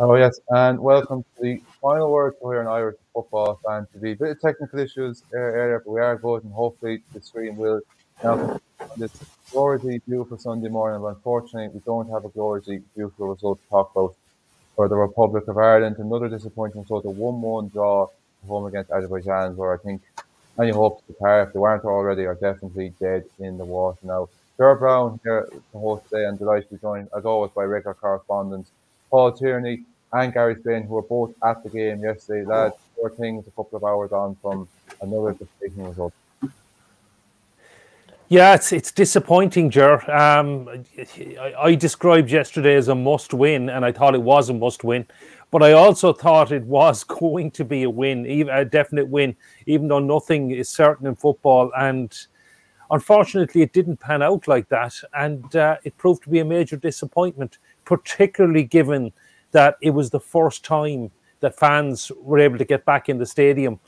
Oh yes, and welcome to the final word here on Irish Football Fan TV. Bit of technical issues earlier, but we are good, and hopefully the stream will now continue on this gloriously beautiful Sunday morning. But unfortunately, we don't have a gloriously beautiful result to talk about for the Republic of Ireland. Another disappointing result, a 1-1 draw at home against Azerbaijan, where I think any hopes to par, if they weren't already, are definitely dead in the water now. Ger Brown here to host today, and delighted to be joined as always by regular correspondents Paul Tierney and Gary Spain, who were both at the game yesterday. Lads, four things a couple of hours on from another disappointing result. Yeah, it's disappointing, Ger. I described yesterday as a must-win, and I thought it was a must-win. But I also thought it was going to be a win, a definite win, even though nothing is certain in football. And unfortunately, it didn't pan out like that. And it proved to be a major disappointment, particularly given that it was the first time that fans were able to get back in the stadium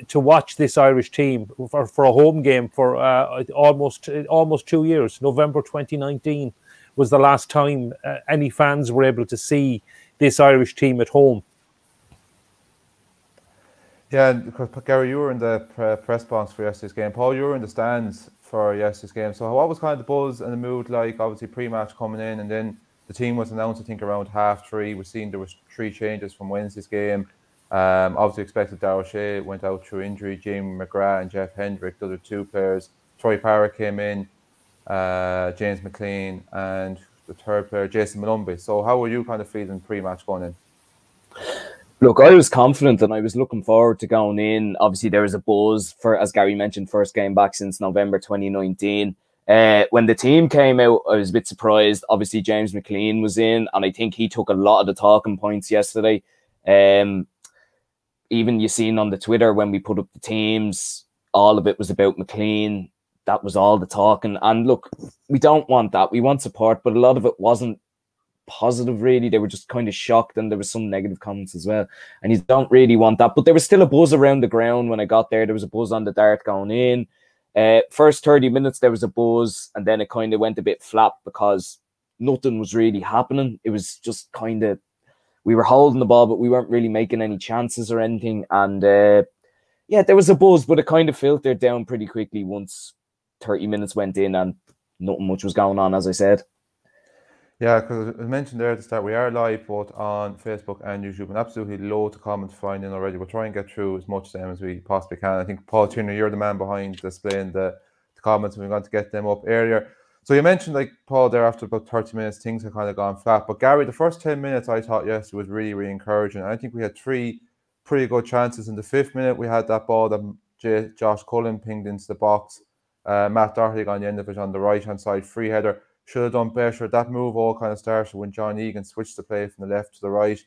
to watch this Irish team for a home game for almost 2 years. November 2019 was the last time any fans were able to see this Irish team at home. Yeah, because Gary, you were in the press box for yesterday's game. Paul, you were in the stands for yesterday's game. So what was kind of the buzz and the mood like? Obviously pre-match coming in, and then the team was announced, I think, around 3:30. We've seen there was 3 changes from Wednesday's game. Obviously expected Darrell Shea went out through injury. Jamie McGrath and Jeff Hendrick, the other 2 players. Troy Parra came in, James McLean, and the 3rd player, Jason Malumbi. So how were you kind of feeling pre-match going in? Look, I was confident and I was looking forward to going in. Obviously, there was a buzz for, as Gary mentioned, first game back since November 2019. When the team came out, I was a bit surprised. Obviously, James McLean was in, and I think he took a lot of the talking points yesterday. Even you seen on the Twitter when we put up the teams, all of it was about McLean. That was all the talking. And look, we don't want that. We want support, but a lot of it wasn't positive, really. They were just kind of shocked, and there was some negative comments as well. And you don't really want that. But there was still a buzz around the ground when I got there. There was a buzz on the dart going in. First 30 minutes, there was a buzz, and then it kind of went a bit flat because nothing was really happening. It was just kind of, we were holding the ball, but we weren't really making any chances or anything. And yeah, there was a buzz, but it kind of filtered down pretty quickly once 30 minutes went in and nothing much was going on, as I said. Yeah, because I mentioned there at the start, we are live both on Facebook and YouTube, and absolutely loads of comments flying in already. We'll try and get through as much of them as we possibly can. I think, Paul Turner, you're the man behind displaying the comments, and we're going to get them up earlier. So you mentioned, like, Paul, there after about 30 minutes, things had kind of gone flat. But Gary, the first 10 minutes I thought yesterday was really, really encouraging. And I think we had 3 pretty good chances. In the 5th minute, we had that ball that Josh Cullen pinged into the box. Matt Doherty on the end of it on the right-hand side, free header. Should have done better. That move all kind of started when John Egan switched the play from the left to the right.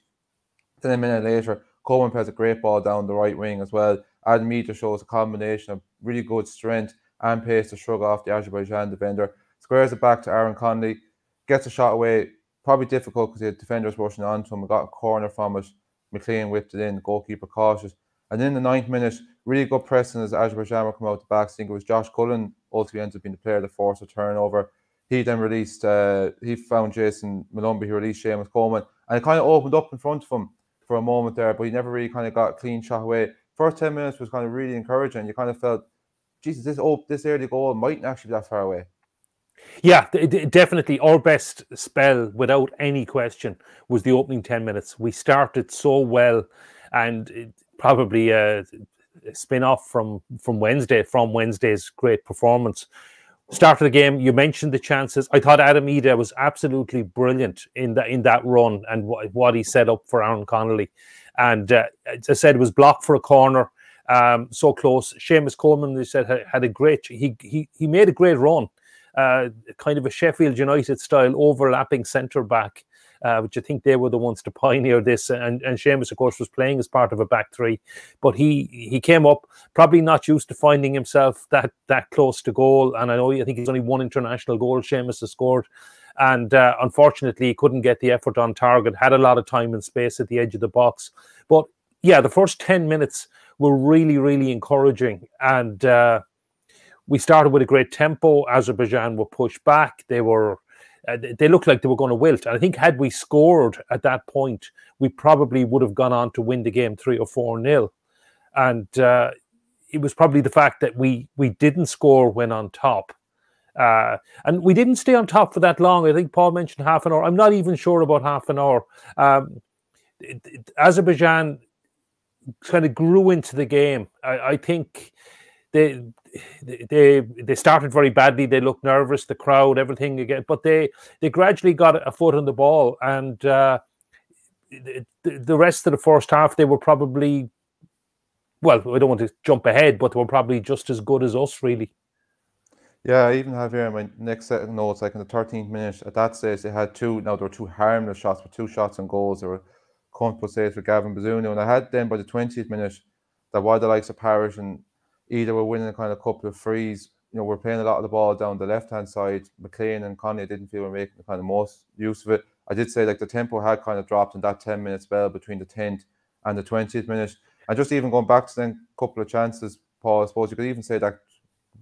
Then a minute later, Coleman plays a great ball down the right wing as well. Adam Meter shows a combination of really good strength and pace to shrug off the Azerbaijan defender. Squares it back to Aaron Connolly. Gets a shot away. Probably difficult because the defenders rushing onto him. We got a corner from it. McLean whipped it in. The goalkeeper cautious. And then in the 9th minute, really good pressing as Azerbaijan were coming out the back. I think it was Josh Cullen ultimately ends up being the player that forced a turnover. He then released, he found Jason Malumbi, who released Seamus Coleman, and it kind of opened up in front of him for a moment there, but he never really kind of got a clean shot away. First 10 minutes was kind of really encouraging. You kind of felt, Jesus, this early goal mightn't actually be that far away. Yeah, definitely our best spell, without any question, was the opening 10 minutes. We started so well, and probably a spin-off from Wednesday's great performance. Start of the game, you mentioned the chances. I thought Adam Ida was absolutely brilliant in that run and what he set up for Aaron Connolly. And as I said, it was blocked for a corner, so close. Seamus Coleman, they said, had a great. He made a great run, kind of a Sheffield United style overlapping centre back, which I think they were the ones to pioneer this. And Seamus, of course, was playing as part of a back 3, but he came up probably not used to finding himself that close to goal. And I think he's only 1 international goal Seamus has scored, and unfortunately he couldn't get the effort on target. Had a lot of time and space at the edge of the box, but yeah, the first 10 minutes were really, really encouraging, and we started with a great tempo. Azerbaijan were pushed back. They were they looked like they were going to wilt. And I think had we scored at that point, we probably would have gone on to win the game 3 or 4-0. And it was probably the fact that we didn't score when on top. And we didn't stay on top for that long. I think Paul mentioned half an hour. I'm not even sure about half an hour. Azerbaijan kind of grew into the game. I think they started very badly. They looked nervous, the crowd, everything again. But they gradually got a foot on the ball. And the rest of the first half, they were probably, well, I don't want to jump ahead, but they were probably just as good as us, really. Yeah, I even have here in my next set of notes, like in the 13th minute, at that stage, they had there were 2 harmless shots, but 2 shots on goals. There were comfortable saves for Gavin Bazunu. And I had then by the 20th minute that while the likes of Parrish and Ida were winning a kind of couple of frees, we're playing a lot of the ball down the left-hand side. McLean and Conley didn't feel were making the kind of most use of it. I did say like the tempo had kind of dropped in that 10-minute spell between the 10th and the 20th minute. And just even going back to then a couple of chances, Paul, I suppose you could even say that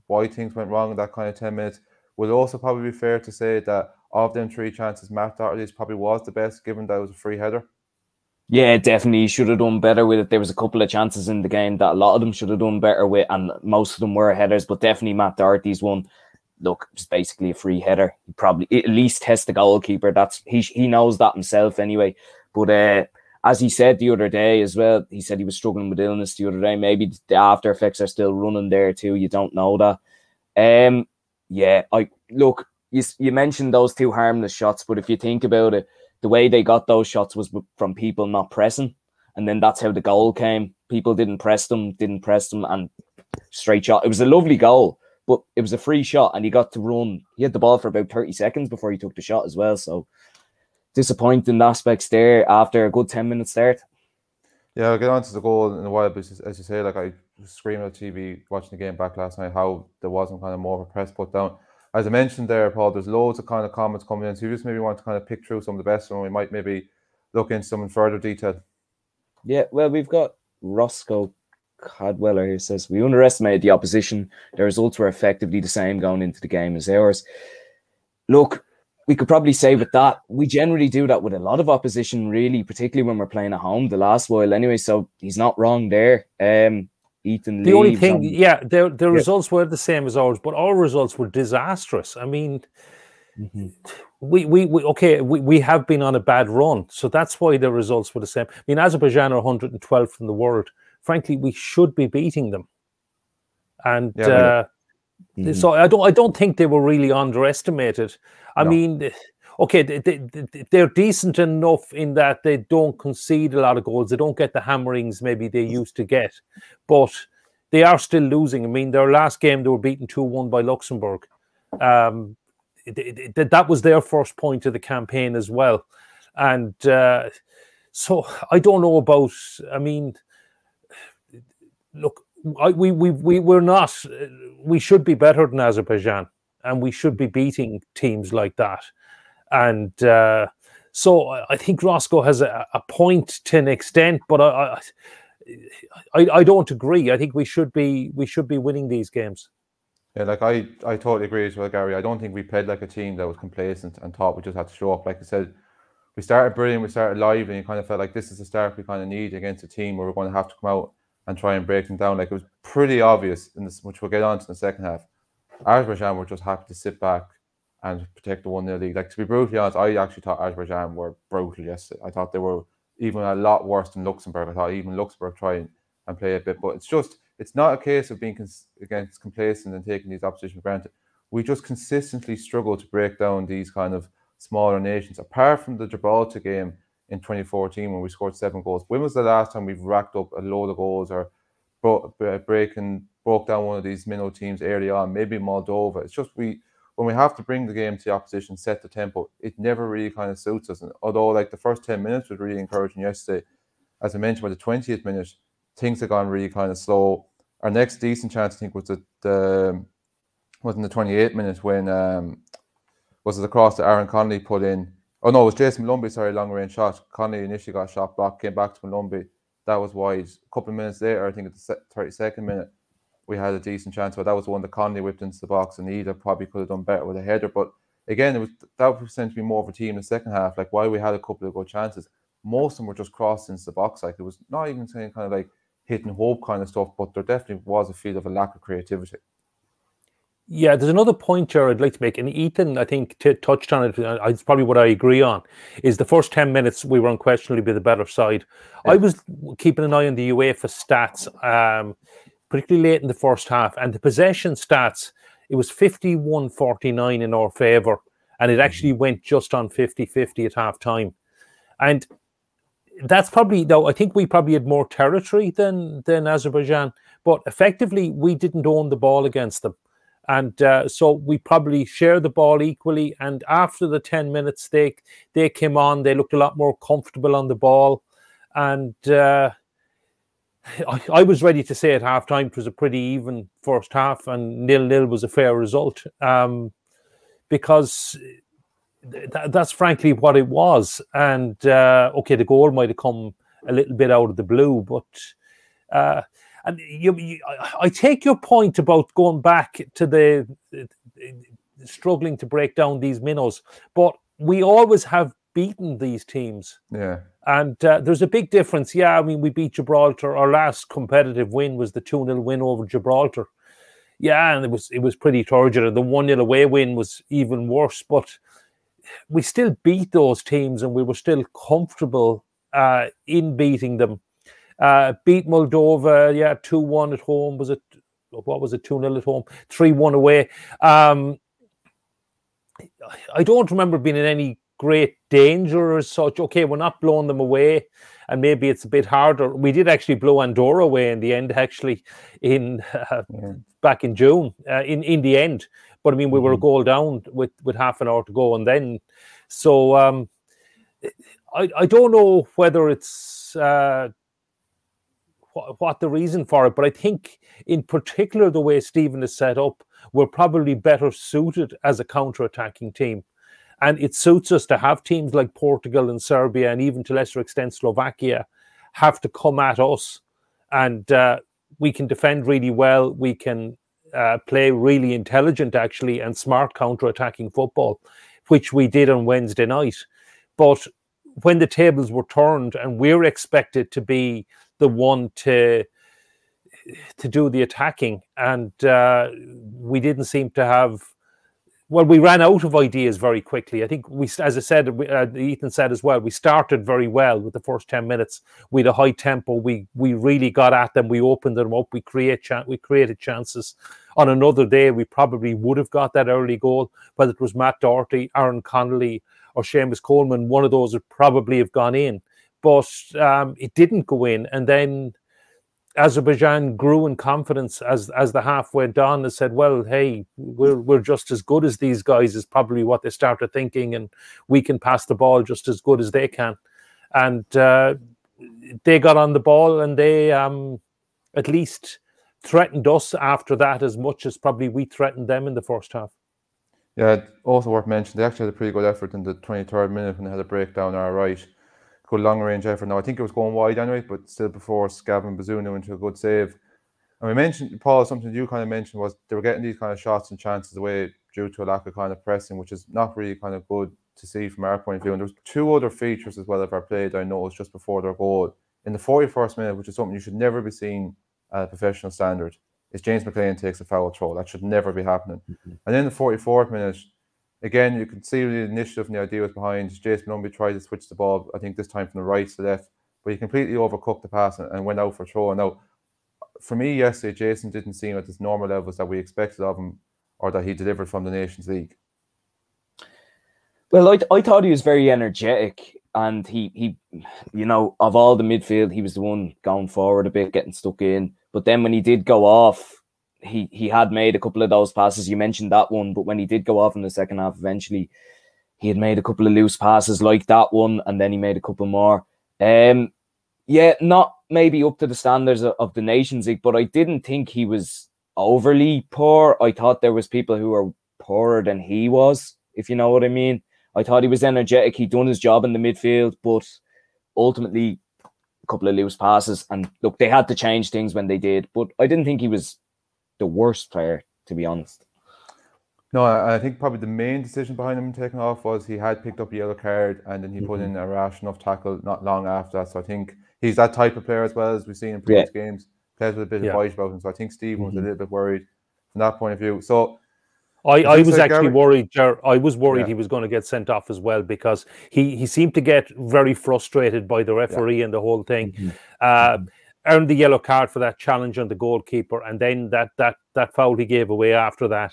why things went wrong in that kind of 10 minutes. Would it also probably be fair to say that of them 3 chances, Matt Doherty's probably was the best, given that it was a free header? Yeah, definitely. He should have done better with it. There was a couple of chances in the game that a lot of them should have done better with, and most of them were headers, but definitely Matt Doherty's one. Look, it was basically a free header. He probably at least test the goalkeeper. He knows that himself anyway. But as he said the other day as well, he said he was struggling with illness the other day. Maybe the after effects are still running there too. You don't know that. Yeah, you mentioned those 2 harmless shots, but if you think about it, the way they got those shots was from people not pressing. And then that's how the goal came. People didn't press them, and straight shot. It was a lovely goal, but it was a free shot, and he got to run. He had the ball for about 30 seconds before he took the shot as well. So disappointing aspects there after a good 10-minute start. Yeah, I'll get on to the goal in a while, but as you say, like I was screaming at TV watching the game back last night, how there wasn't kind of more of a press put down. As I mentioned there, Paul, there's loads of kind of comments coming in, so you just maybe want to kind of pick through some of the best, and we might maybe look into some in further detail. Yeah, well, we've got Roscoe Cadweller here says, we underestimated the opposition. The results were effectively the same going into the game as ours. Look, we could probably say with that, we generally do that with a lot of opposition, really, particularly when we're playing at home the last while anyway, so he's not wrong there. Ethan the only thing, the results were the same as ours, but our results were disastrous. I mean, we have been on a bad run, so that's why the results were the same. I mean, Azerbaijan are 112th in the world. Frankly, we should be beating them, and so I don't think they were really underestimated. I mean, okay, they're decent enough in that they don't concede a lot of goals. They don't get the hammerings maybe they used to get, but they are still losing. I mean, their last game, they were beaten 2-1 by Luxembourg. That was their first point of the campaign as well. And so I don't know about, I mean, look, we're not, we should be better than Azerbaijan, and we should be beating teams like that. And so I think Roscoe has a point to an extent, but I don't agree. I think we should be winning these games. Yeah, like I totally agree as well, Gary. I don't think we played like a team that was complacent and thought we just had to show up. Like I said, we started brilliant, we started live, and you kind of felt like this is the start we kind of need against a team where we're going to have to come out and try and break them down. Like it was pretty obvious in this, which we'll get on to in the second half. Azerbaijan were just happy to sit back and protect the 1-0 lead. Like, to be brutally honest, I actually thought Azerbaijan were brutal yesterday. I thought they were even a lot worse than Luxembourg. I thought even Luxembourg tried and play a bit, but it's not a case of being against complacent and taking these opposition for granted. We just consistently struggle to break down these kind of smaller nations. Apart from the Gibraltar game in 2014 when we scored 7 goals, when was the last time we've racked up a load of goals or broke down one of these minnow teams early on? Maybe Moldova. It's just when we have to bring the game to the opposition, set the tempo, it never really kind of suits us. And although like the first 10 minutes was really encouraging yesterday, as I mentioned, by the 20th minute, things had gone really kind of slow. Our next decent chance, I think, was in the 28th minute when was it the cross that Aaron Connolly put in? Oh no, it was Jason Malumbi, sorry, long range shot. Connolly initially got shot blocked, came back to Malumbi. That was wide. A couple of minutes later, I think at the 32nd minute, we had a decent chance, but that was the one that Connolly whipped into the box, and Ida probably could have done better with a header. But again, that was meant to be more of a team in the second half. Like, while we had a couple of good chances, most of them were just crossed into the box. Like, it was not even saying kind of like hit and hope kind of stuff, but there definitely was a feel of a lack of creativity. Yeah, there's another point here I'd like to make, and Ethan, I think, touched on it. It's probably what I agree on, is the first 10 minutes we were unquestionably the better side. Yeah. I was keeping an eye on the UEFA stats, particularly late in the first half, and the possession stats, it was 51-49 in our favour, and it actually went just on 50-50 at half-time. And that's probably, though, I think we probably had more territory than Azerbaijan, but effectively we didn't own the ball against them. And so we probably shared the ball equally. And after the 10 minutes, they came on. They looked a lot more comfortable on the ball. And I was ready to say at halftime it was a pretty even first half, and 0-0 was a fair result, because that's frankly what it was. And okay, the goal might have come a little bit out of the blue, but. And I take your point about going back to the struggling to break down these minnows, but we always have beaten these teams. Yeah. And there's a big difference. Yeah, I mean, we beat Gibraltar. Our last competitive win was the 2-0 win over Gibraltar. Yeah, and it was pretty turgid. The 1-0 away win was even worse, but we still beat those teams, and we were still comfortable in beating them. Beat Moldova, 2-1 at home. Was it? What was it? 2-0 at home, 3-1 away. I don't remember being in any great danger as such. Okay, we're not blowing them away, and maybe it's a bit harder. We did actually blow Andorra away in the end, actually, in back in June. In the end, but I mean, we were a goal down with half an hour to go, and then so I don't know whether it's. What the reason for it, but I think in particular the way Stephen is set up, we're probably better suited as a counter-attacking team, and it suits us to have teams like Portugal and Serbia, and even to lesser extent Slovakia, have to come at us, and we can defend really well. We can play really intelligent, actually, and smart counter-attacking football, which we did on Wednesday night. But when the tables were turned and we're expected to be the one to do the attacking, and we didn't seem to have. Well, we ran out of ideas very quickly. I think as I said, Ethan said as well, we started very well with the first 10 minutes. We had a high tempo. We really got at them. We opened them up. We created chances. On another day, we probably would have got that early goal, whether it was Matt Doherty, Aaron Connolly, or Seamus Coleman. One of those would probably have gone in. But it didn't go in, and then Azerbaijan grew in confidence as the half went on and said, "Well, hey, we're just as good as these guys," is probably what they started thinking, and we can pass the ball just as good as they can. And they got on the ball, and they at least threatened us after that as much as probably we threatened them in the first half. Yeah, also worth mentioning, they actually had a pretty good effort in the 23rd minute when they had a breakdown on our right. Good long-range effort. Now, I think it was going wide anyway, but still before Gavin Bazunu into a good save. And we mentioned, Paul, something you kind of mentioned was they were getting these kind of shots and chances away due to a lack of kind of pressing, which is not really kind of good to see from our point of view. And there's two other features as well of our play that I noticed just before their goal. In the 41st minute, which is something you should never be seeing at a professional standard, is James McLean takes a foul throw. That should never be happening. And then the 44th minute, again, you can see the initiative and the idea was behind. Jason Lumby tried to switch the ball, I think this time from the right to the left, but he completely overcooked the pass and went out for a throw. Now, for me yesterday, Jason didn't seem at his normal levels that we expected of him or that he delivered from the Nations League. Well, I thought he was very energetic, and he you know, of all the midfield, he was the one going forward a bit, getting stuck in. But then when he did go off, he had made a couple of those passes. You mentioned that one, but when he did go off in the second half, eventually he had made a couple of loose passes like that one, and then he made a couple more. Yeah, not maybe up to the standards of the Nations League, but I didn't think he was overly poor. I thought there was people who were poorer than he was, if you know what I mean. I thought he was energetic. He'd done his job in the midfield, but ultimately a couple of loose passes. And look, they had to change things when they did, but I didn't think he was the worst player, to be honest. No, I think probably the main decision behind him taking off was he had picked up a yellow card and then he put in a rash enough tackle not long after that. So I think he's that type of player as well, as we've seen in previous games. Plays with a bit of bite about him. So I think Stephen was a little bit worried from that point of view. So I was actually worried. I was worried he was going to get sent off as well, because he seemed to get very frustrated by the referee and the whole thing. Earned the yellow card for that challenge on the goalkeeper, and then that foul he gave away after that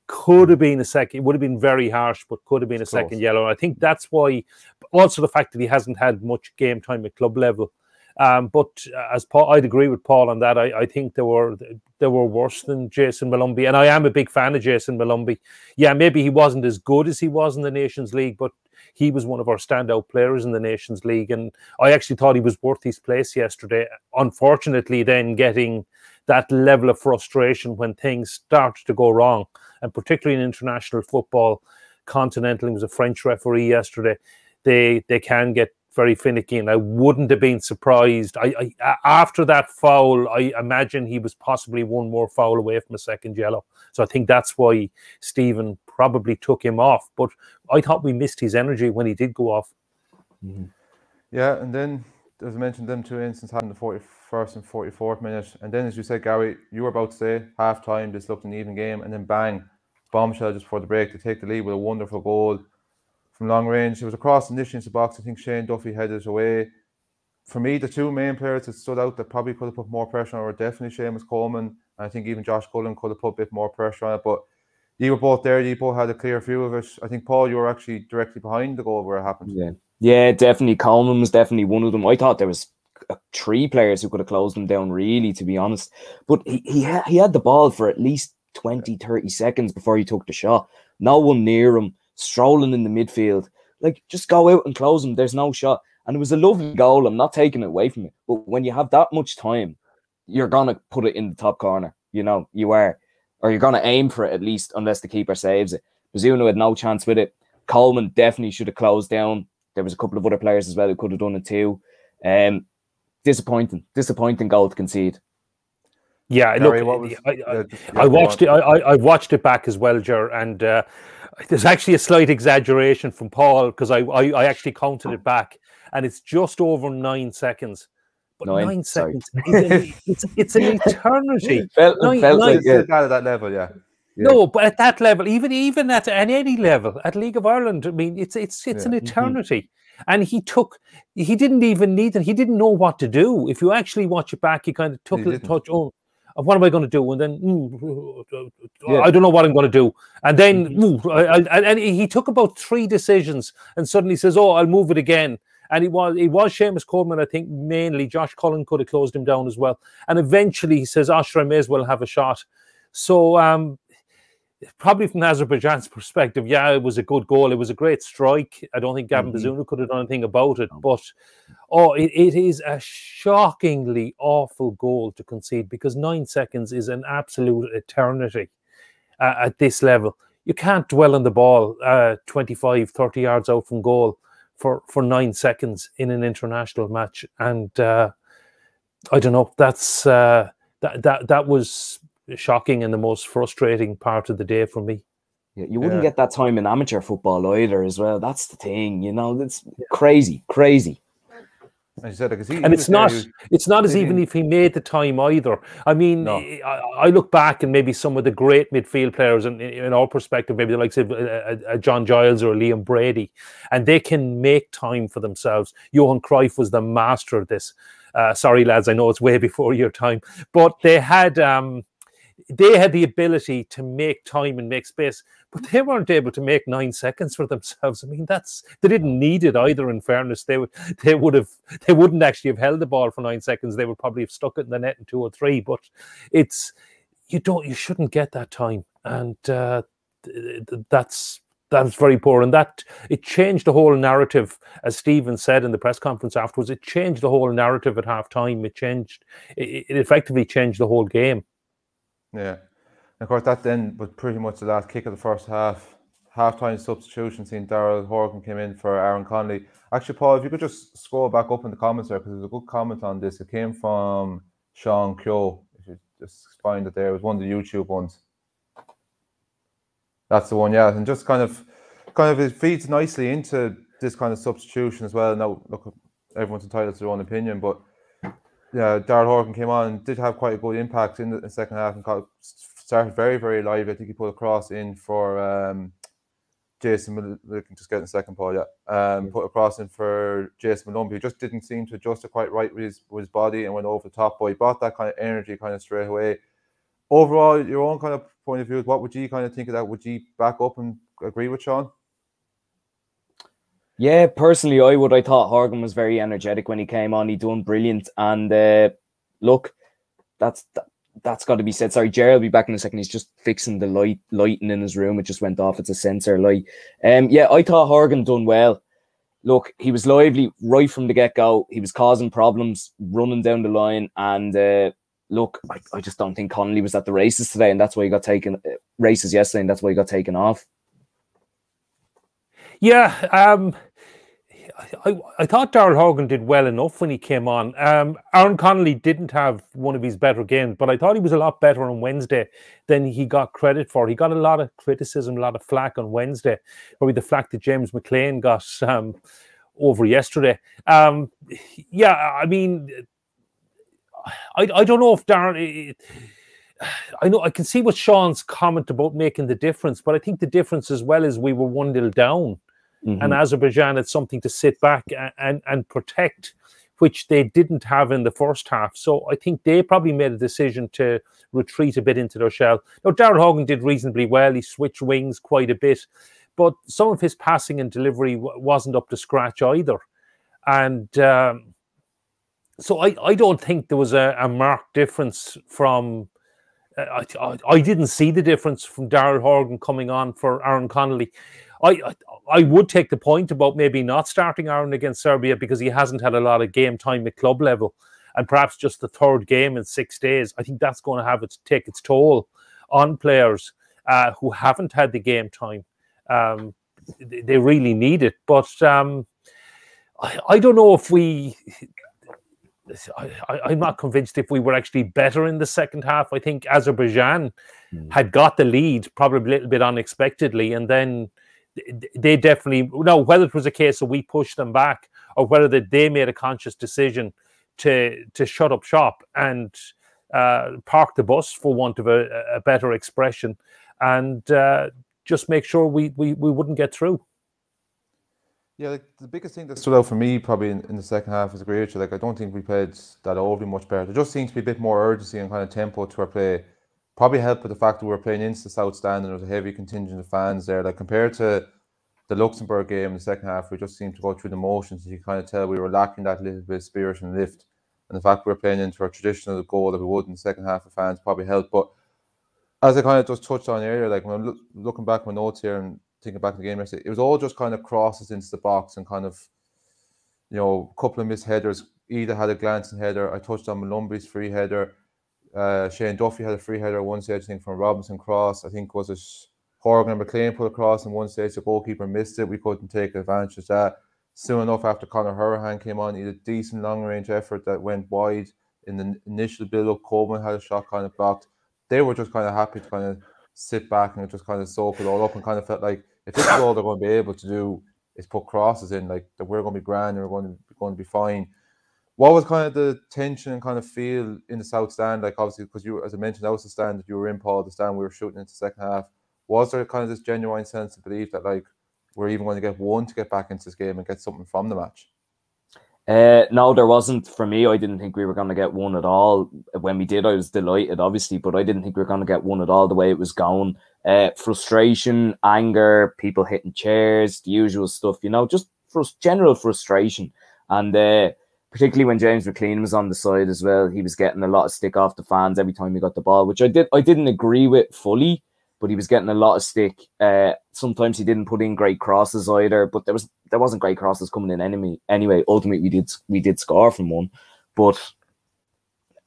could have been a second. It would have been very harsh, but could have been a second yellow. I think that's why. Also, the fact that he hasn't had much game time at club level. But as Paul, I'd agree with Paul on that. I think they were worse than Jason Malumbi, and I am a big fan of Jason Malumbi. Yeah, maybe he wasn't as good as he was in the Nations League, but he was one of our standout players in the Nations League, and I actually thought he was worth his place yesterday. Unfortunately, then getting that level of frustration when things start to go wrong, and particularly in international football, Continental, he was a French referee yesterday, they can get very finicky, and I wouldn't have been surprised. After that foul, I imagine he was possibly one more foul away from a second yellow. So I think that's why Stephen probably took him off. But I thought we missed his energy when he did go off. Yeah, and then, as I mentioned, them two incidents happened in the 41st and 44th minute. And then, as you said, Gary, you were about to say, half-time, this looked an even game. And then bang, bombshell just before the break to take the lead with a wonderful goal from long range. It was across initially into the box. I think Shane Duffy headed it away. For me, the two main players that stood out that probably could have put more pressure on were definitely Seamus Coleman. And I think even Josh Cullen could have put a bit more pressure on it. But you were both there. You both had a clear view of it. I think, Paul, you were actually directly behind the goal where it happened. Yeah, definitely. Coleman was definitely one of them. I thought there was 3 players who could have closed him down, really, to be honest. But he had the ball for at least 20, 30 seconds before he took the shot. No one near him, strolling in the midfield. Like, just go out and close him. There's no shot. And it was a lovely goal. I'm not taking it away from it. But when you have that much time, you're going to put it in the top corner. You know, you are. Or you're going to aim for it at least, unless the keeper saves it. Bazunu had no chance with it. Coleman definitely should have closed down. There was a couple of other players as well who could have done it too. Disappointing goal to concede. Yeah, Gary, look, I watched it. I watched it back as well, Ger, and there's actually a slight exaggeration from Paul, because I actually counted it back, and it's just over 9 seconds. But 9 seconds, it's an eternity. felt like at that level, yeah. No, but at that level, even at any level, at League of Ireland, I mean, it's an eternity. And he didn't even need it. He didn't know what to do. If you actually watch it back, he kind of took a touch. Oh, what am I going to do? And then I don't know what I'm going to do. And then and he took about 3 decisions, and suddenly says, "Oh, I'll move it again." And it was Seamus Coleman, I think, mainly. Josh Cullen could have closed him down as well. And eventually he says, "Oh, sure, I may as well have a shot." So probably from Azerbaijan's perspective, yeah, it was a good goal. It was a great strike. I don't think Gavin Bazunu could have done anything about it. But it is a shockingly awful goal to concede, because 9 seconds is an absolute eternity at this level. You can't dwell on the ball 25, 30 yards out from goal for 9 seconds in an international match. And I don't know, that was shocking and the most frustrating part of the day for me. Yeah, you wouldn't get that time in amateur football either as well. That's the thing, you know. It's crazy. As you said, and it's not as even if he made the time either. I mean, I look back and maybe some of the great midfield players in our perspective, maybe the likes of John Giles or Liam Brady, and they can make time for themselves. Johan Cruyff was the master of this. Sorry, lads, I know it's way before your time, but they had the ability to make time and make space, but they weren't able to make 9 seconds for themselves. I mean, they didn't need it either. In fairness, they wouldn't actually have held the ball for 9 seconds. They would probably have stuck it in the net in 2 or 3. But you shouldn't get that time, and that's very poor. And that it changed the whole narrative, as Stephen said in the press conference afterwards. It changed the whole narrative at half time. It effectively changed the whole game. Yeah, and of course that then was pretty much the last kick of the first half. Half-time substitution, seeing Darrell Horgan came in for Aaron Connolly. Actually, Paul, if you could just scroll back up in the comments there, because there's a good comment on this. It came from Sean Kyo. If you just find it there, it was one of the YouTube ones. That's the one, yeah. And just kind of it feeds nicely into this kind of substitution as well. Now, look, everyone's entitled to their own opinion, but yeah, Darrell Horgan came on and did have quite a good impact in the second half and started very, very lively. I think he put a cross in for Jason. We can just get in a second, Paul. Yeah, put a cross in for Jason Malumbi, who just didn't seem to adjust it quite right with his body and went over the top. But he brought that kind of energy kind of straight away. Overall, your own kind of point of view, what would you kind of think of that? Would you back up and agree with Sean? Yeah, personally, I would. I thought Horgan was very energetic when he came on. He done brilliant. And look, that's got to be said. Sorry, Jerry will be back in a second. He's just fixing the lighting in his room. It just went off. It's a sensor light. Yeah, I thought Horgan done well. Look, he was lively right from the get-go. He was causing problems, running down the line. And look, I just don't think Connolly was at the races today, and that's why he got taken races yesterday, and that's why he got taken off. Yeah, I thought Darrell Horgan did well enough when he came on. Aaron Connolly didn't have one of his better games, but I thought he was a lot better on Wednesday than he got credit for. He got a lot of criticism, a lot of flack on Wednesday, probably the flack that James McLean got over yesterday. Yeah, I mean, I don't know if Darren. I know I can see what Sean's comment about making the difference, but I think the difference as well is we were 1-0 down. And Azerbaijan had something to sit back and protect, which they didn't have in the first half. So I think they probably made a decision to retreat a bit into their shell. Now, Darrell Horgan did reasonably well. He switched wings quite a bit, but some of his passing and delivery wasn't up to scratch either. And so I don't think there was a marked difference from... I didn't see the difference from Darrell Horgan coming on for Aaron Connolly. I would take the point about maybe not starting Aaron against Serbia because he hasn't had a lot of game time at club level, and perhaps just the third game in 6 days. I think that's going to have take its toll on players who haven't had the game time. They really need it, but I don't know if we. I'm not convinced if we were actually better in the second half. I think Azerbaijan had got the lead probably a little bit unexpectedly, and then they definitely, whether it was a case of we pushed them back or whether they made a conscious decision to shut up shop and park the bus, for want of a better expression, and just make sure we wouldn't get through. Yeah, like the biggest thing that stood out for me probably in the second half is agree with you. Like, I don't think we played that overly much better. There just seems to be a bit more urgency and kind of tempo to our play. Probably helped with the fact that we were playing into the South Stand and there was a heavy contingent of fans there. Like, compared to the Luxembourg game in the second half, we just seemed to go through the motions. You kind of tell we were lacking that little bit of spirit and lift. And the fact we were playing into our traditional goal that we would in the second half of fans probably helped. But as I kind of just touched on earlier, like when I'm looking back at my notes here and thinking back to the game yesterday, it was all just kind of crosses into the box and kind of, a couple of missed headers. Ida had a glancing header. I touched on Malumbi's free header. Shane Duffy had a free header at one stage, I think, from Robinson cross. I think was it Horgan and McLean put a cross in one stage. The goalkeeper missed it. We couldn't take advantage of that. Soon enough, after Conor Hurahan came on, he had a decent long-range effort that went wide in the initial build-up. Coleman had a shot kind of blocked. They were just kind of happy to kind of sit back and just kind of soak it all up and kind of felt like if this is all they're going to be able to do is put crosses in, like that we're going to be grand and we're going to be fine. What was kind of the tension and kind of feel in the South Stand? Like, obviously, because you, as I mentioned, that was the stand that you were in, Paul, the stand we were shooting into the second half. Was there kind of this genuine sense of belief that, like, we're even going to get one to get back into this game and get something from the match? No, there wasn't. For me, I didn't think we were going to get one at all. When we did, I was delighted, obviously, but I didn't think we were going to get one at all the way it was going. Frustration, anger, people hitting chairs, the usual stuff, just general frustration. And particularly when James McLean was on the side as well, he was getting a lot of stick off the fans every time he got the ball, which I didn't agree with fully, but he was getting a lot of stick. Sometimes he didn't put in great crosses either, but there wasn't great crosses coming in anyway. Ultimately, we did score from one, but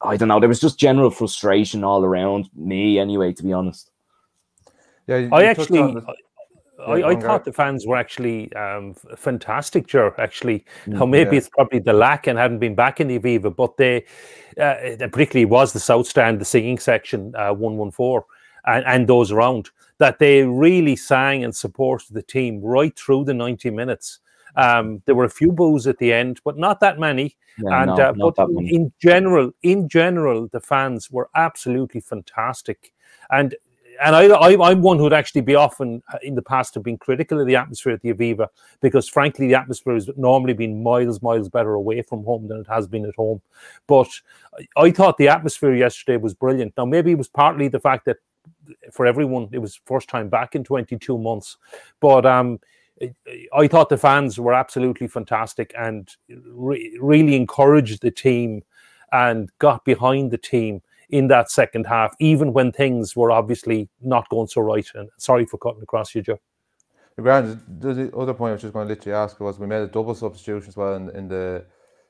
I don't know. There was just general frustration all around me anyway, to be honest. Yeah, I thought the fans were actually fantastic, Ger, actually. Now, maybe it's probably the lack and hadn't been back in the Aviva, but they particularly was the South Stand, the singing section, 114. and those around, that they really sang and supported the team right through the 90 minutes. There were a few boos at the end, but not that many. Yeah, And not but that many. in general, the fans were absolutely fantastic. And I'm one who'd actually be often in the past have been critical of the atmosphere at the Aviva, because frankly the atmosphere has normally been miles better away from home than it has been at home. But I thought the atmosphere yesterday was brilliant. Now maybe it was partly the fact that for everyone it was first time back in 22 months, but I thought the fans were absolutely fantastic and really encouraged the team and got behind the team in that second half, even when things were obviously not going so right. And sorry for cutting across you, Joe. Grant, the other point I was just going to literally ask was we made a double substitution as well in the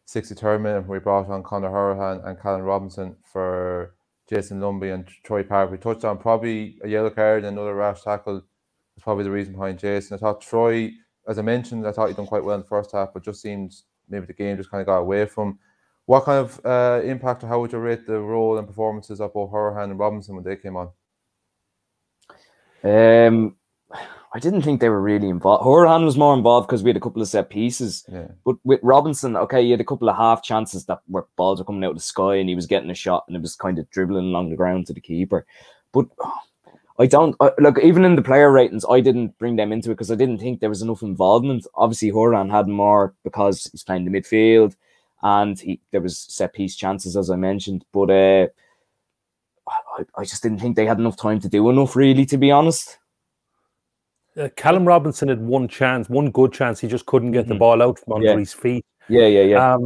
63rd minute. We brought on Conor Hourihane and Callum Robinson for Jason Lumbey and Troy Parker. We touched on probably a yellow card and another rash tackle was probably the reason behind Jason. I thought Troy, as I mentioned, I thought he'd done quite well in the first half, but just seemed maybe the game just kind of got away from him. What kind of impact or how would you rate the role and performances of both Hourihane and Robinson when they came on? I didn't think they were really involved. Hourihane was more involved because we had a couple of set pieces. Yeah. But with Robinson, okay, he had a couple of half chances that where balls were coming out of the sky and he was getting a shot and it was kind of dribbling along the ground to the keeper. But look, even in the player ratings, I didn't bring them into it because I didn't think there was enough involvement. Obviously, Hourihane had more because he's playing the midfield and there was set piece chances, as I mentioned. But I just didn't think they had enough time to do enough, really, to be honest. Callum Robinson had one good chance. He just couldn't get the ball out from under his feet. Yeah.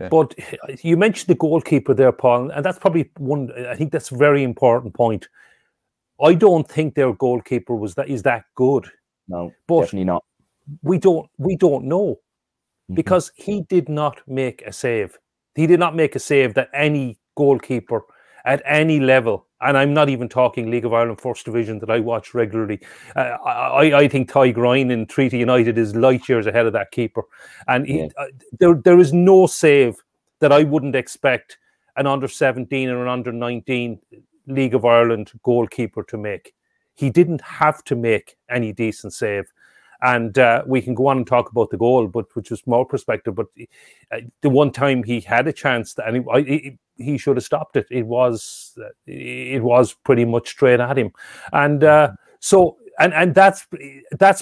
But you mentioned the goalkeeper there, Paul, and that's probably one. I think that's a very important point. I don't think their goalkeeper is that good. No, but definitely not. We don't know because he did not make a save. He did not make a save that any goalkeeper at any level, and I'm not even talking League of Ireland First Division that I watch regularly. I think Ty Grine in Treaty United is light years ahead of that keeper. And there is no save that I wouldn't expect an under-17 or an under-19 League of Ireland goalkeeper to make. He didn't have to make any decent save. And we can go on and talk about the goal, but which was more perspective. But the one time he had a chance, he should have stopped it. It was pretty much straight at him, and that's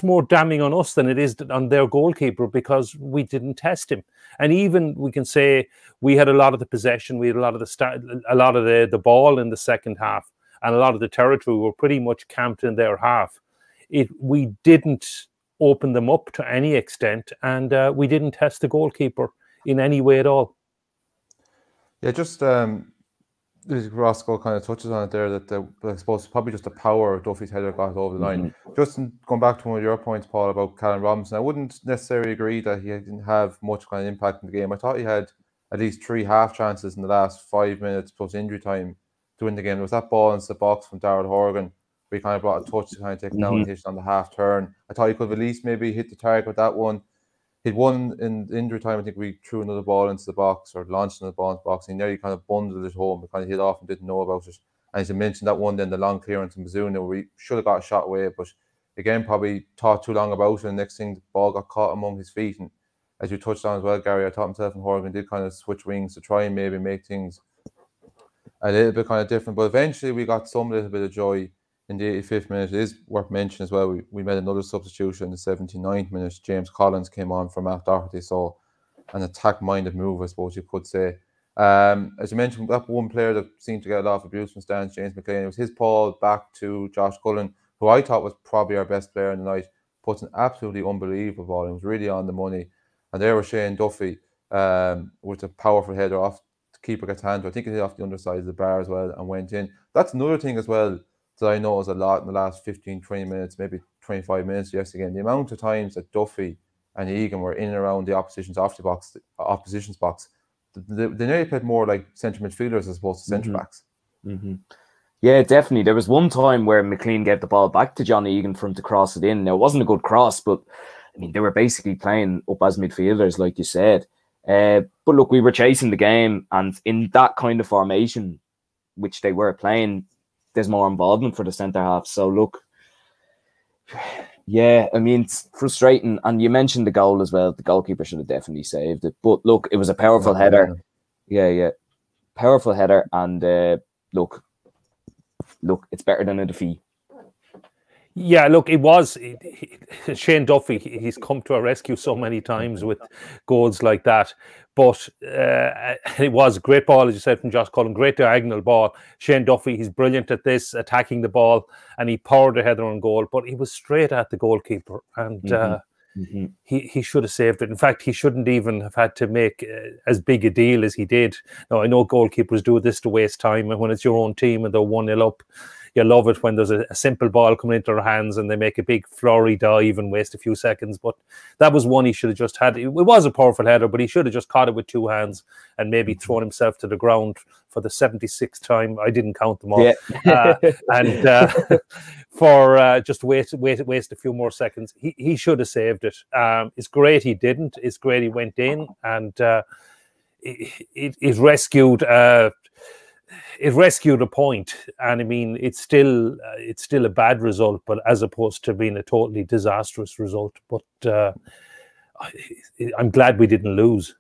more damning on us than it is on their goalkeeper because we didn't test him. And even we can say we had a lot of the possession, we had a lot of the ball in the second half, and a lot of the territory were pretty much camped in their half. We didn't open them up to any extent, and we didn't test the goalkeeper in any way at all. Yeah, just Roscoe kind of touches on it there that I suppose probably just the power Duffy's header got over the line. Just going back to one of your points, Paul, about Callum Robinson, I wouldn't necessarily agree that he didn't have much kind of impact in the game. I thought he had at least 3 half chances in the last 5 minutes plus injury time to win the game. There was that ball into the box from Darrell Horgan. We kind of brought a touch to kind of take it down and hit it on the half turn. I thought he could have at least maybe hit the target with that one. He'd won in injury time. I think we threw another ball into the box or launched another ball into the box. And he nearly kind of bundled it home. He kind of hit off and didn't know about it. And as you mentioned, that one then, the long clearance in Bazuna, we should have got a shot away. But again, probably thought too long about it. And next thing, the ball got caught among his feet. And as you touched on as well, Gary, I thought himself and Horgan did kind of switch wings to try and maybe make things a little bit kind of different. But eventually we got some little bit of joy in the 85th minute. It is worth mentioning as well, we made another substitution in the 79th minute. James Collins came on for Matt Doherty, so an attack-minded move, I suppose you could say. As you mentioned, that one player that seemed to get a lot of abuse from stands, James McLean, it was his ball back to Josh Cullen, who I thought was probably our best player in the night. Puts an absolutely unbelievable ball. It was really on the money. And there was Shane Duffy with a powerful header off. The keeper gets hand to. I think it hit off the underside of the bar as well and went in. That's another thing as well that I noticed a lot in the last 15, 20 minutes, maybe 25 minutes yesterday. Again, the amount of times that Duffy and Egan were in and around the opposition's box, they nearly played more like centre midfielders as opposed to centre backs. Yeah, definitely. There was one time where McLean gave the ball back to John Egan for him to cross it in. Now, it wasn't a good cross, but I mean, they were basically playing up as midfielders, like you said. But look, we were chasing the game, and in that kind of formation, which they were playing, there's more involvement for the centre half. So look, yeah, I mean, it's frustrating. And you mentioned the goal as well. The goalkeeper should have definitely saved it. But look, it was a powerful header. Yeah, powerful header. And look, it's better than a defeat. Yeah, look, it was Shane Duffy. He's come to our rescue so many times with goals like that. But it was a great ball, as you said, from Josh Cullen. Great diagonal ball. Shane Duffy, he's brilliant at this, attacking the ball, and he powered the header on goal. But he was straight at the goalkeeper, and he should have saved it. In fact, he shouldn't even have had to make as big a deal as he did. Now, I know goalkeepers do this to waste time, and when it's your own team and they're 1-0 up, you love it when there's a simple ball coming into their hands and they make a big flurry dive and waste a few seconds. But that was one he should have just had. It was a powerful header, but he should have just caught it with two hands and maybe thrown himself to the ground for the 76th time. I didn't count them all. Yeah. For just waste a few more seconds. He should have saved it. It's great he didn't. It's great he went in, and it rescued. It rescued a point, and I mean, it's still a bad result, but as opposed to being a totally disastrous result. But I'm glad we didn't lose.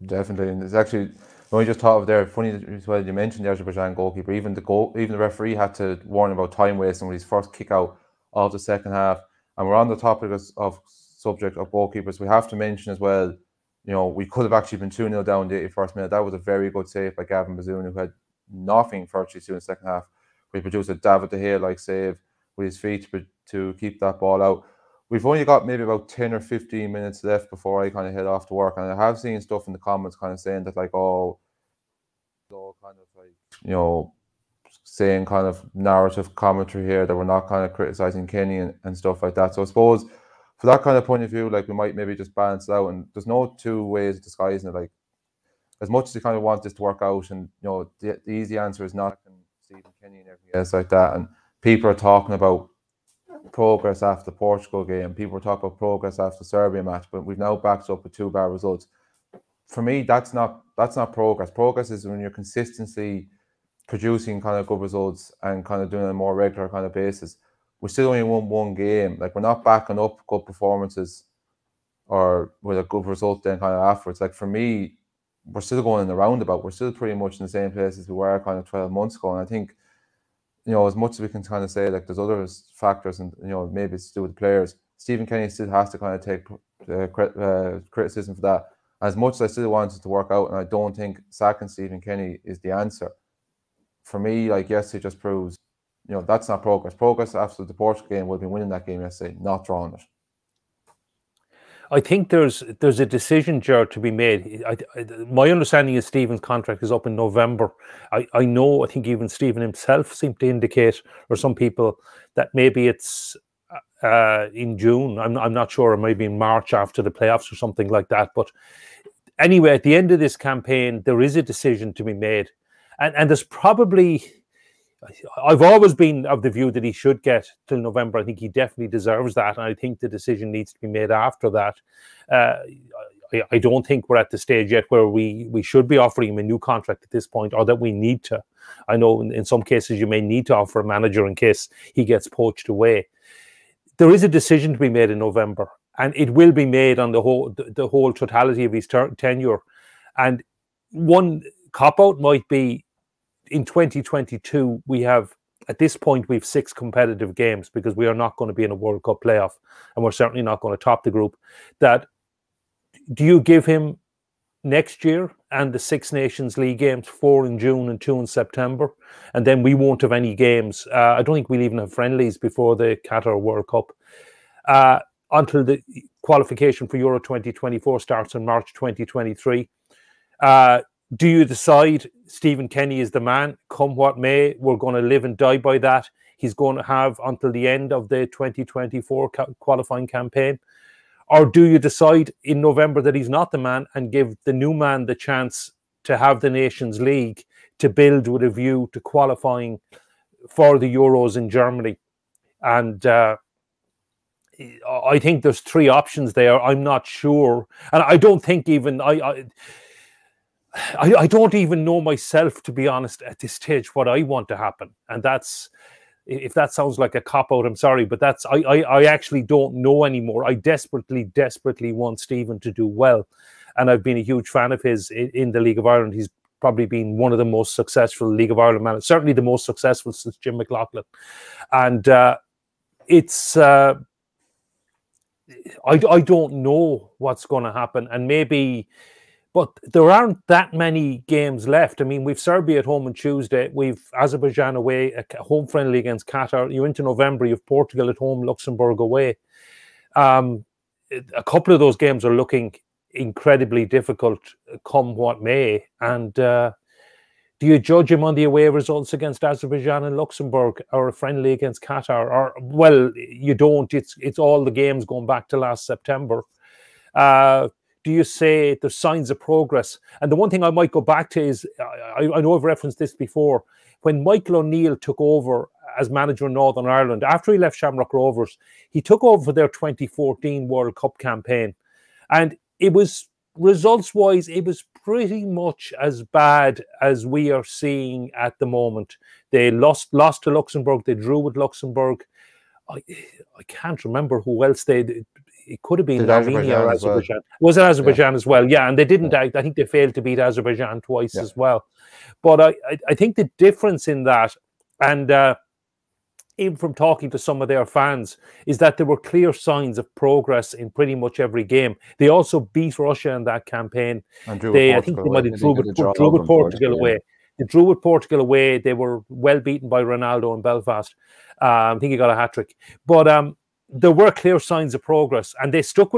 Definitely, and it's actually when we just thought of there. Funny as well, you mentioned the Azerbaijan goalkeeper. Even the referee had to warn about time wasting with his first kick out of the second half. And we're on the topic of subject of goalkeepers. We have to mention as well. You know, we could have actually been 2-0 down the 81st minute. That was a very good save by Gavin Bazzoon, who had nothing virtually to do in the second half. We produced a David De Gea-like save with his feet to keep that ball out. We've only got maybe about 10 or 15 minutes left before I kind of head off to work. And I have seen stuff in the comments kind of saying that, like, kind of like, you know, saying kind of narrative commentary here that we're not kind of criticising Kenny and stuff like that. So I suppose for that kind of point of view, like, we might maybe just balance it out, and there's no two ways of disguising it. Like, as much as you kind of want this to work out, and you know, the easy answer is not Stephen Kenny and everything else like that. And people are talking about progress after the Portugal game. People are talking about progress after the Serbia match, but we've now backed up with 2 bad results. For me, that's not progress. Progress is when you're consistently producing kind of good results and kind of doing it on a more regular kind of basis. We still only won 1 game. Like, we're not backing up good performances or with a good result then kind of afterwards. Like, for me, we're still going in the roundabout. We're still pretty much in the same place as we were kind of 12 months ago. And I think, you know, as much as we can kind of say, like, there's other factors, and, you know, maybe it's to do with the players, Stephen Kenny still has to kind of take criticism for that. As much as I still want it to work out, and I don't think sacking Stephen Kenny is the answer, for me, like, yes, it just proves, you know, that's not progress. Progress after the Portugal game would be winning that game yesterday, not drawing it. I think there's a decision, Gerard, to be made. My understanding is Stephen's contract is up in November. I think even Stephen himself seemed to indicate, or some people, that maybe it's in June. I'm not sure, or maybe in March after the playoffs or something like that. But anyway, at the end of this campaign, there is a decision to be made. And there's probably... I've always been of the view that he should get till November. I think he definitely deserves that, and I think the decision needs to be made after that. I don't think we're at the stage yet where we should be offering him a new contract at this point, or that we need to. I know in some cases you may need to offer a manager in case he gets poached away. There is a decision to be made in November, and it will be made on the whole totality of his tenure. And one cop-out might be, in 2022, we have, at this point, we have 6 competitive games, because we are not going to be in a World Cup playoff, and we're certainly not going to top the group. That, do you give him next year and the 6 Nations League games, 4 in June and 2 in September, and then we won't have any games. I don't think we'll even have friendlies before the Qatar World Cup, until the qualification for Euro 2024 starts in March 2023. Do you decide Stephen Kenny is the man, come what may? We're going to live and die by that. He's going to have until the end of the 2024 qualifying campaign. Or do you decide in November that he's not the man and give the new man the chance to have the Nations League to build with a view to qualifying for the Euros in Germany? And I think there's 3 options there. I'm not sure. And I don't think even... I, I don't even know myself, to be honest, at this stage, what I want to happen. And that's, if that sounds like a cop-out, I'm sorry, but that's, I actually don't know anymore. I desperately want Stephen to do well. And I've been a huge fan of his in the League of Ireland. He's probably been one of the most successful League of Ireland managers, certainly the most successful since Jim McLaughlin. And it's, I don't know what's going to happen. And maybe, but there aren't that many games left. I mean, we've Serbia at home on Tuesday. We've Azerbaijan away, a home friendly against Qatar. You're into November. You have Portugal at home, Luxembourg away. A couple of those games are looking incredibly difficult, come what may. And do you judge him on the away results against Azerbaijan and Luxembourg, or a friendly against Qatar? Or, well, you don't. It's all the games going back to last September. Do you say there's signs of progress? And the one thing I might go back to is, I know I've referenced this before, when Michael O'Neill took over as manager in Northern Ireland, after he left Shamrock Rovers, he took over for their 2014 World Cup campaign. And it was, results-wise, it was pretty much as bad as we are seeing at the moment. They lost to Luxembourg, they drew with Luxembourg. I can't remember who else they... It could have been Armenia or Azerbaijan. Was it Azerbaijan as well? Yeah, and they didn't. I think they failed to beat Azerbaijan twice as well. But I think the difference in that, and even from talking to some of their fans, is that there were clear signs of progress in pretty much every game. They also beat Russia in that campamping. I think they might have drew with Portugal away. They drew with Portugal away. They were well beaten by Ronaldo in Belfast. I think he got a hat-trick. But there were clear signs of progress, and they stuck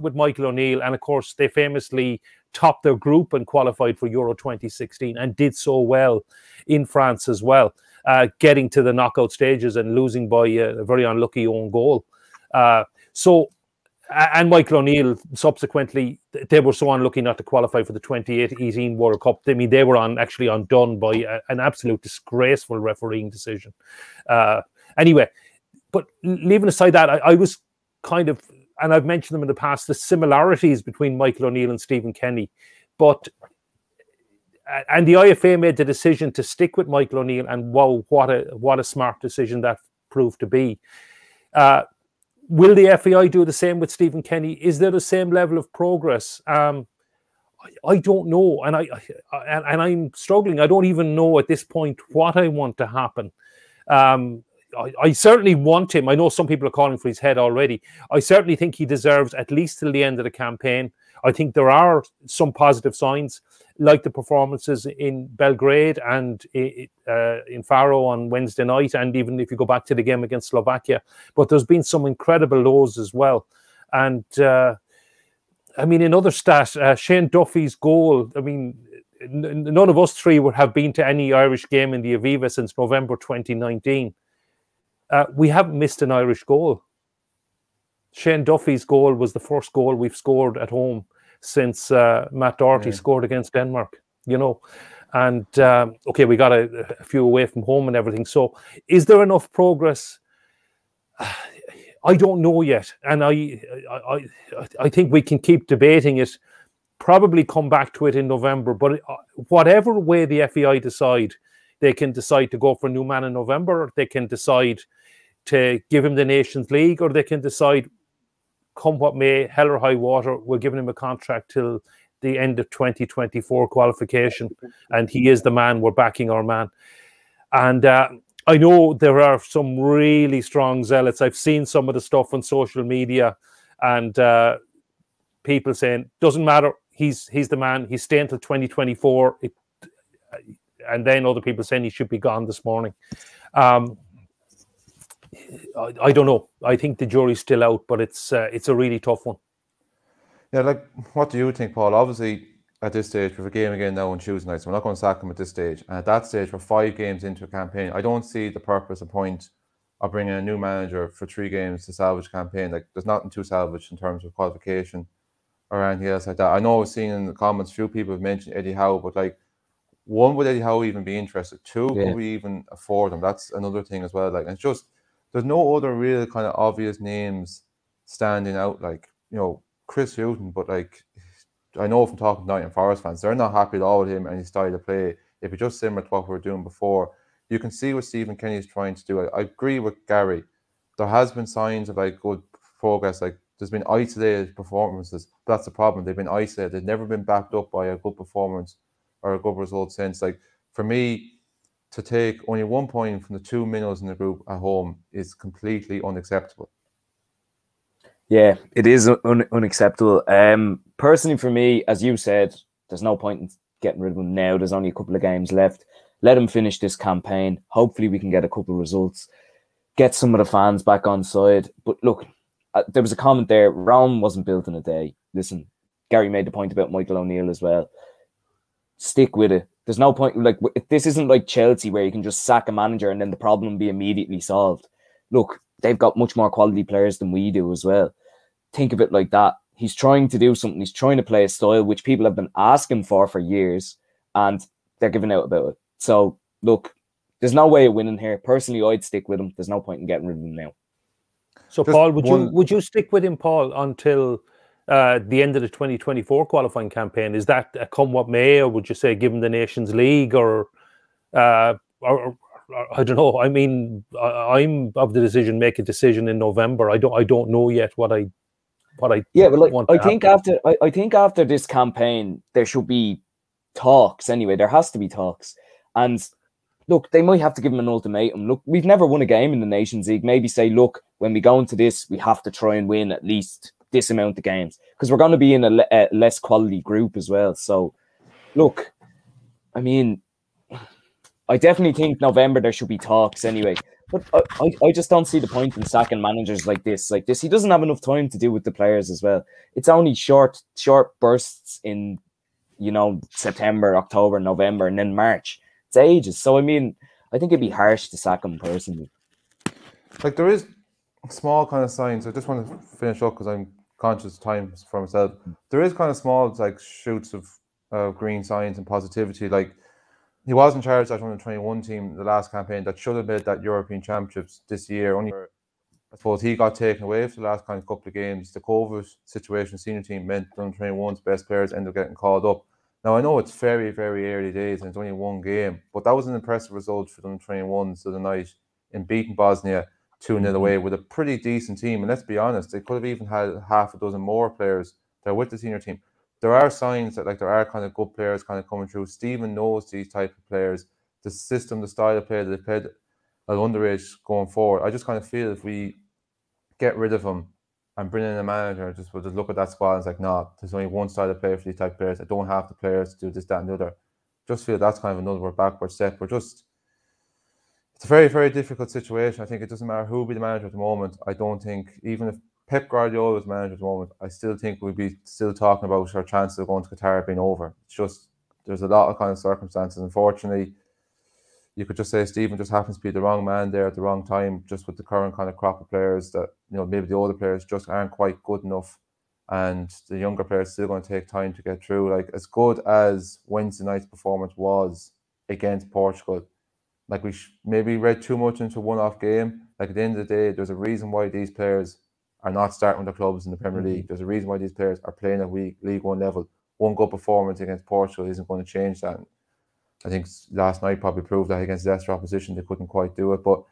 with Michael O'Neill, and of course they famously topped their group and qualified for Euro 2016 and did so well in France as well, getting to the knockout stages and losing by a very unlucky own goal. And Michael O'Neill subsequently, they were so unlucky not to qualify for the 2018 World Cup. I mean, they were actually undone by an absolute disgraceful refereeing decision. Anyway. But leaving aside that, I was kind of, and I've mentioned them in the past, the similarities between Michael O'Neill and Stephen Kenny. And the IFA made the decision to stick with Michael O'Neill, and wow, what a smart decision that proved to be. Will the FAI do the same with Stephen Kenny? Is there the same level of progress? I don't know, and I'm struggling. I don't even know at this point what I want to happen. I certainly want him. I know some people are calling for his head already. I certainly think he deserves at least till the end of the campaign. I think there are some positive signs, like the performances in Belgrade and in Faro on Wednesday night, and even if you go back to the game against Slovakia. But there's been some incredible lows as well. And I mean, another stat, Shane Duffy's goal, I mean, none of us three have been to any Irish game in the Aviva since November 2019. We haven't missed an Irish goal. Shane Duffy's goal was the first goal we've scored at home since Matt Doherty scored against Denmark, you know. And, okay, we got a few away from home and everything. So is there enough progress? I don't know yet. And I think we can keep debating it, probably come back to it in November. But whatever way the FAI decide, they can decide to go for a new man in November, or they can decide to give him the Nations League, or they can decide, come what may, hell or high water, we're giving him a contract till the end of 2024 qualification, and he is the man, we're backing our man. And I know there are some really strong zealots. I've seen some of the stuff on social media, and people saying, doesn't matter, he's the man, he's staying till 2024. And then other people saying he should be gone this morning. I don't know. I think the jury's still out, but it's a really tough one. Yeah, like, what do you think, Paul? Obviously, at this stage, we have a game again now on Tuesday night, so we're not going to sack him at this stage. And at that stage, we're 5 games into a campaign. I don't see the purpose or point of bringing a new manager for 3 games to salvage campaign. Like, there's nothing to salvage in terms of qualification or anything else like that. I know I've seen in the comments, a few people have mentioned Eddie Howe, but like, 1, would Eddie Howe even be interested? 2, could we even afford him? That's another thing as well. Like, and it's just, there's no other real kind of obvious names standing out. Like, you know, Chris Hughton, but like, I know from talking to Nottingham Forest fans, they're not happy at all with him and his style of play. If it's just similar to what we were doing before, you can see what Stephen Kenny is trying to do. I agree with Gary. There has been signs of like good progress. Like there's been isolated performances. That's the problem. They've been isolated. They've never been backed up by a good performance or a good result since. Like for me, to take only 1 point from the 2 minnows in the group at home is completely unacceptable. Yeah, it is unacceptable. Personally, for me, as you said, there's no point in getting rid of him now. There's only a couple of games left. Let him finish this campaign. Hopefully, we can get a couple of results, get some of the fans back on side. But look, there was a comment there. Rome wasn't built in a day. Listen, Gary made the point about Michael O'Neill as well. Stick with it. There's no point. Like this isn't like Chelsea where you can just sack a manager and then the problem be immediately solved. Look, they've got much more quality players than we do as well. Think of it like that. He's trying to do something. He's trying to play a style which people have been asking for years, and they're giving out about it. So, look, there's no way of winning here. Personally, I'd stick with him. There's no point in getting rid of him now. So, just Paul, would you stick with him, Paul, until the end of the 2024 qualifying campaign? Is that a come what may, or would you say give him the Nations League, or I don't know. I mean, I'm of the decision. Make a decision in November. I don't know yet what I yeah, but like I think after this campaign there should be talks anyway. There has to be talks, and look, they might have to give him an ultimatum. Look, we've never won a game in the Nations League. Maybe say, look, when we go into this, we have to try and win at least this amount of games because we're going to be in a less quality group as well. So, look, I mean, I definitely think November there should be talks anyway. But I just don't see the point in sacking managers like this. He doesn't have enough time to deal with the players as well. It's only short bursts in, September, October, November, and then March. It's ages. So, I mean, I think it'd be harsh to sack him personally. Like, there is small kind of signs. I just want to finish up because I'm conscious of time for myself. There is kind of small, like, shoots of green signs and positivity. Like, he was in charge of that 121 team the last campaign that should have made that European Championships this year. Only, I suppose, he got taken away for the last kind of couple of games. The COVID situation, senior team, meant the 121's best players ended up getting called up. Now, I know it's very, very early days and it's only one game, but that was an impressive result for the 121s the other night in beating Bosnia 2-0 away with a pretty decent team. And let's be honest, they could have even had half a dozen more players that are with the senior team. There are signs that there are kind of good players kind of coming through. Stephen knows these type of players, the system, the style of play that they played at underage going forward. I just kind of feel if we get rid of him and bring in a manager, we'll just look at that squad and it's like, nah, there's only one style of play for these type of players. I don't have the players to do this, that, and the other. Just feel that's kind of another backward step. It's a very, very difficult situation. I think it doesn't matter who will be the manager at the moment. I don't think, even if Pep Guardiola was manager at the moment, I still think we'd be still talking about our chances of going to Qatar being over. It's just, there's a lot of kind of circumstances. Unfortunately, you could just say Stephen just happens to be the wrong man there at the wrong time, just with the current kind of crop of players that, maybe the older players just aren't quite good enough. And the younger players still going to take time to get through. Like, as good as Wednesday night's performance was against Portugal, like we maybe read too much into a one-off game. Like, at the end of the day, there's a reason why these players are not starting with their clubs in the Premier League. There's a reason why these players are playing at League One level. One good performance against Portugal isn't going to change that. I think last night probably proved that against lesser opposition they couldn't quite do it. But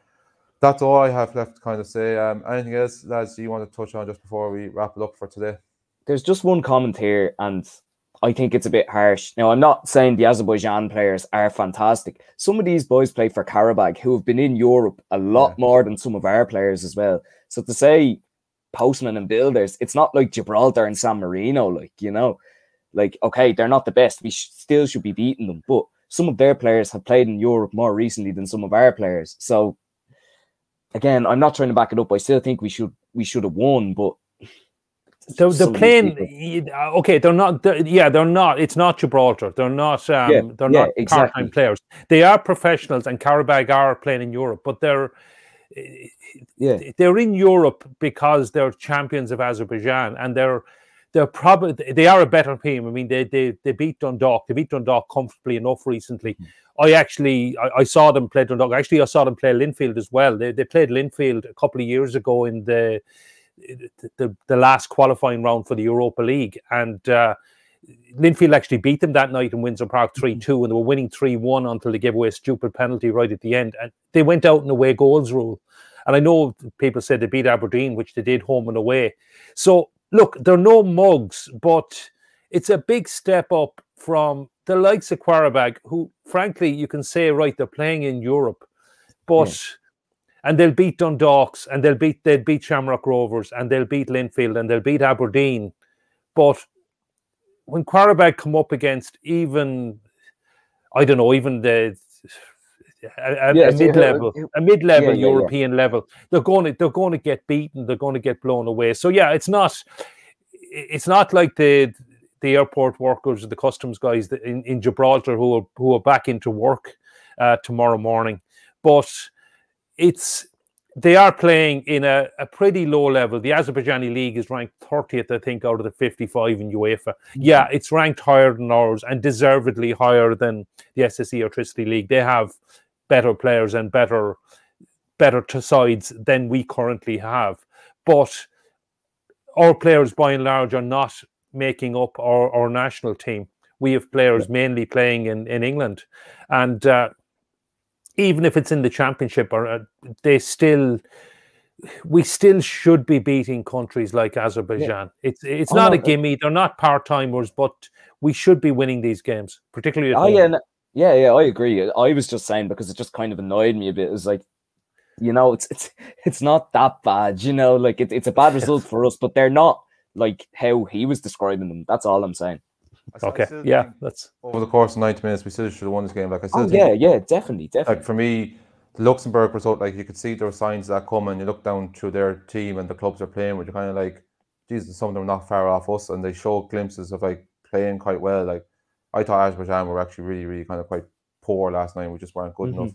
that's all I have left to kind of say. Anything else, lads, you want to touch on just before we wrap it up for today? There's just one comment here, and I think it's a bit harsh. Now, I'm not saying the Azerbaijan players are fantastic. Some of these boys play for Karabakh, who have been in Europe a lot more than some of our players as well. So to say postmen and builders, it's not like Gibraltar and San Marino, okay, they're not the best. We still should be beating them, but some of their players have played in Europe more recently than some of our players. So again, I'm not trying to back it up. I still think we should have won, but they're playing. Okay, they're not. They're not. It's not Gibraltar. They're not. They're not part-time players. They are professionals, and Karabakh are playing in Europe, but they're in Europe because they're champions of Azerbaijan, and they are a better team. I mean, they beat Dundalk. They beat Dundalk comfortably enough recently. I saw them play Dundalk. Actually, I saw them play Linfield as well. They played Linfield a couple of years ago in the last qualifying round for the Europa League, and Linfield actually beat them that night in Windsor Park 3-2, and they were winning 3-1 until they gave away a stupid penalty right at the end. And they went out in away goals rule. And I know people said they beat Aberdeen, which they did home and away. So, look, they're no mugs, but it's a big step up from the likes of Qarabag, who, frankly, you can say, right, they're playing in Europe. But, and they'll beat Dundalks, and they'll beat Shamrock Rovers, and they'll beat Linfield, and they'll beat Aberdeen. But when Qarabag come up against even, I don't know, even a mid-level European level, they're going to get beaten. They're going to get blown away. So yeah, it's not like the airport workers or the customs guys in Gibraltar who are back into work tomorrow morning, but they are playing in a pretty low level. The Azerbaijani league is ranked 30th, I think, out of the 55 in UEFA. Yeah, it's ranked higher than ours and deservedly higher than the SSE Electricity League. They have better players and better sides than we currently have. But our players, by and large, are not making up our national team. We have players mainly playing in England. And even if it's in the championship, we still should be beating countries like Azerbaijan. It's not a gimme. They're not part-timers, but we should be winning these games, particularly at home. Yeah, I agree. I was just saying, because it just kind of annoyed me a bit. It was like, it's not that bad, like it's a bad result for us, but they're not like how he was describing them. That's all I'm saying. Okay, yeah, that's over the course of 90 minutes, we still should have won this game. Like I still think, definitely. Like for me, the Luxembourg result, like you could see there were signs of that coming. You look down through their team and the clubs they're playing with, you're kind of like, Jesus, some of them are not far off us, and they show glimpses of like playing quite well. Like I thought Azerbaijan were actually really, really kind of quite poor last night. We just weren't good enough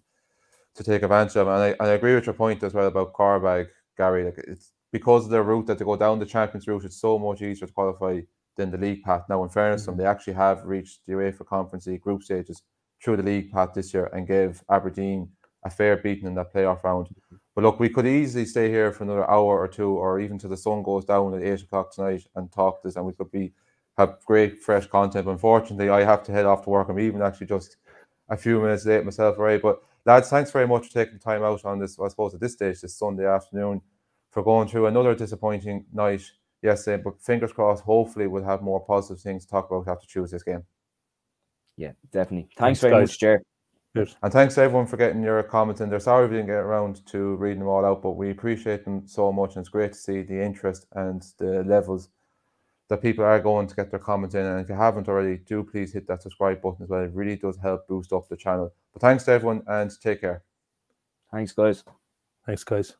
to take advantage of. And I agree with your point as well about Qarabag, Gary. Like it's because of their route that they go down the Champions route, it's so much easier to qualify than the league path. Now, in fairness to them, they actually have reached the UEFA Conference League group stages through the league path this year and gave Aberdeen a fair beating in that playoff round. But look, we could easily stay here for another hour or two, or even till the sun goes down at 8 o'clock tonight and talk this, and we could have great fresh content. But unfortunately, I have to head off to work. I'm even actually just a few minutes late myself, right? But lads, thanks very much for taking the time out on this, I suppose at this stage, this Sunday afternoon, for going through another disappointing night yesterday, but fingers crossed, hopefully we'll have more positive things to talk about after Tuesday's game. Yeah, definitely. Thanks very much, Jer. Good. And thanks to everyone for getting your comments in there. Sorry we didn't get around to reading them all out, but we appreciate them so much, and it's great to see the interest and the levels that people are going to get their comments in. And if you haven't already, do please hit that subscribe button as well. It really does help boost up the channel. But thanks to everyone, and take care. Thanks, guys. Thanks, guys.